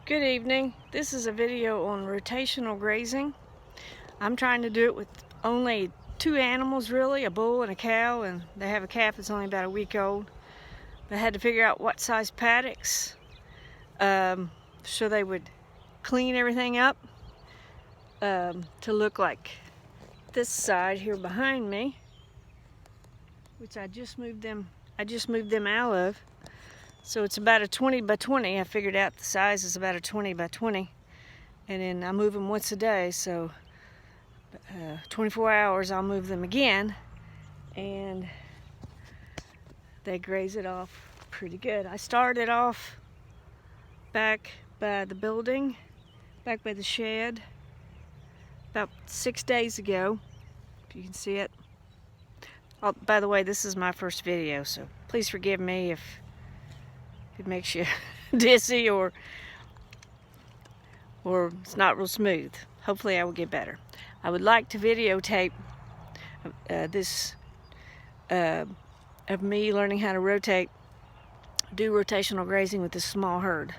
Good evening. This is a video on rotational grazing. I'm trying to do it with only two animals really, a bull and a cow, and they have a calf that's only about a week old. I had to figure out what size paddocks so they would clean everything up to look like this side here behind me, which I just moved them out of. So it's about a 20 by 20. I figured out the size is about a 20 by 20. And then I move them once a day, so 24 hours I'll move them again. And they graze it off pretty good. I started off back by the building, back by the shed, about 6 days ago, if you can see it. Oh, by the way, this is my first video, so please forgive me if it makes you dizzy or it's not real smooth. Hopefully I will get better. I would like to videotape this of me learning how to do rotational grazing with this small herd.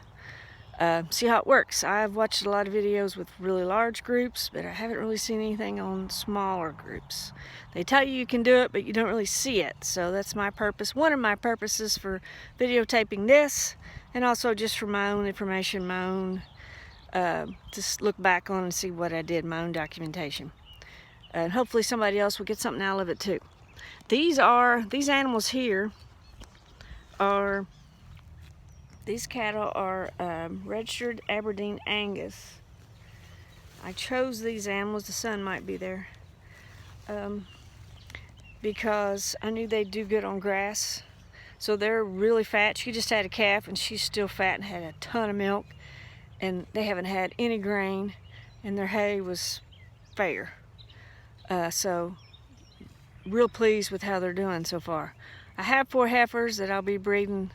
See how it works. I've watched a lot of videos with really large groups, but I haven't really seen anything on smaller groups. They tell you you can do it, but you don't really see it. So that's my purpose. One of my purposes for videotaping this, and also just for my own information, my own, just look back on and see what I did, my own documentation. And hopefully somebody else will get something out of it too. These animals here are, these cattle are registered Aberdeen Angus. I chose these animals, the sun might be there, because I knew they'd do good on grass. So they're really fat. She just had a calf and she's still fat and had a ton of milk, and they haven't had any grain, and their hay was fair. So real pleased with how they're doing so far. I have 4 heifers that I'll be breeding,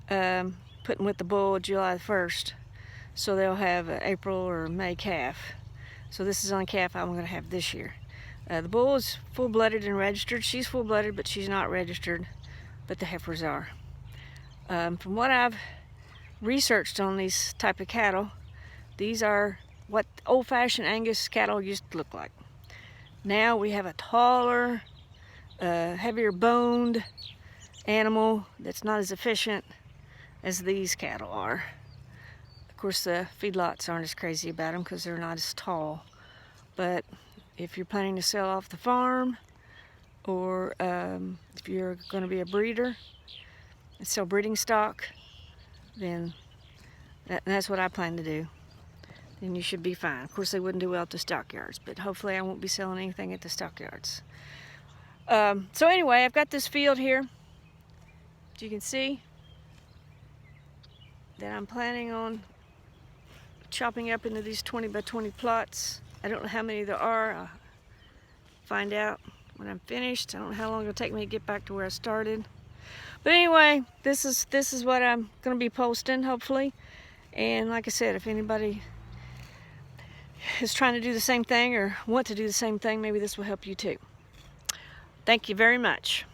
putting with the bull July 1st, so they'll have an April or May calf. So this is the only calf I'm going to have this year. The bull is full-blooded and registered. She's full-blooded, but she's not registered, but the heifers are. From what I've researched on these type of cattle, these are what old-fashioned Angus cattle used to look like. Now we have a taller, heavier boned animal that's not as efficient as these cattle are. Of course, the feedlots aren't as crazy about them because they're not as tall. But if you're planning to sell off the farm, or if you're going to be a breeder and sell breeding stock, then that's what I plan to do. Then you should be fine. Of course, they wouldn't do well at the stockyards, but hopefully I won't be selling anything at the stockyards. So anyway, I've got this field here, as you can see, that I'm planning on chopping up into these 20 by 20 plots. I don't know how many there are. I'll find out when I'm finished. I don't know how long it'll take me to get back to where I started. But anyway, this is what I'm going to be posting, hopefully. And like I said, if anybody is trying to do the same thing or want to do the same thing, maybe this will help you too. Thank you very much.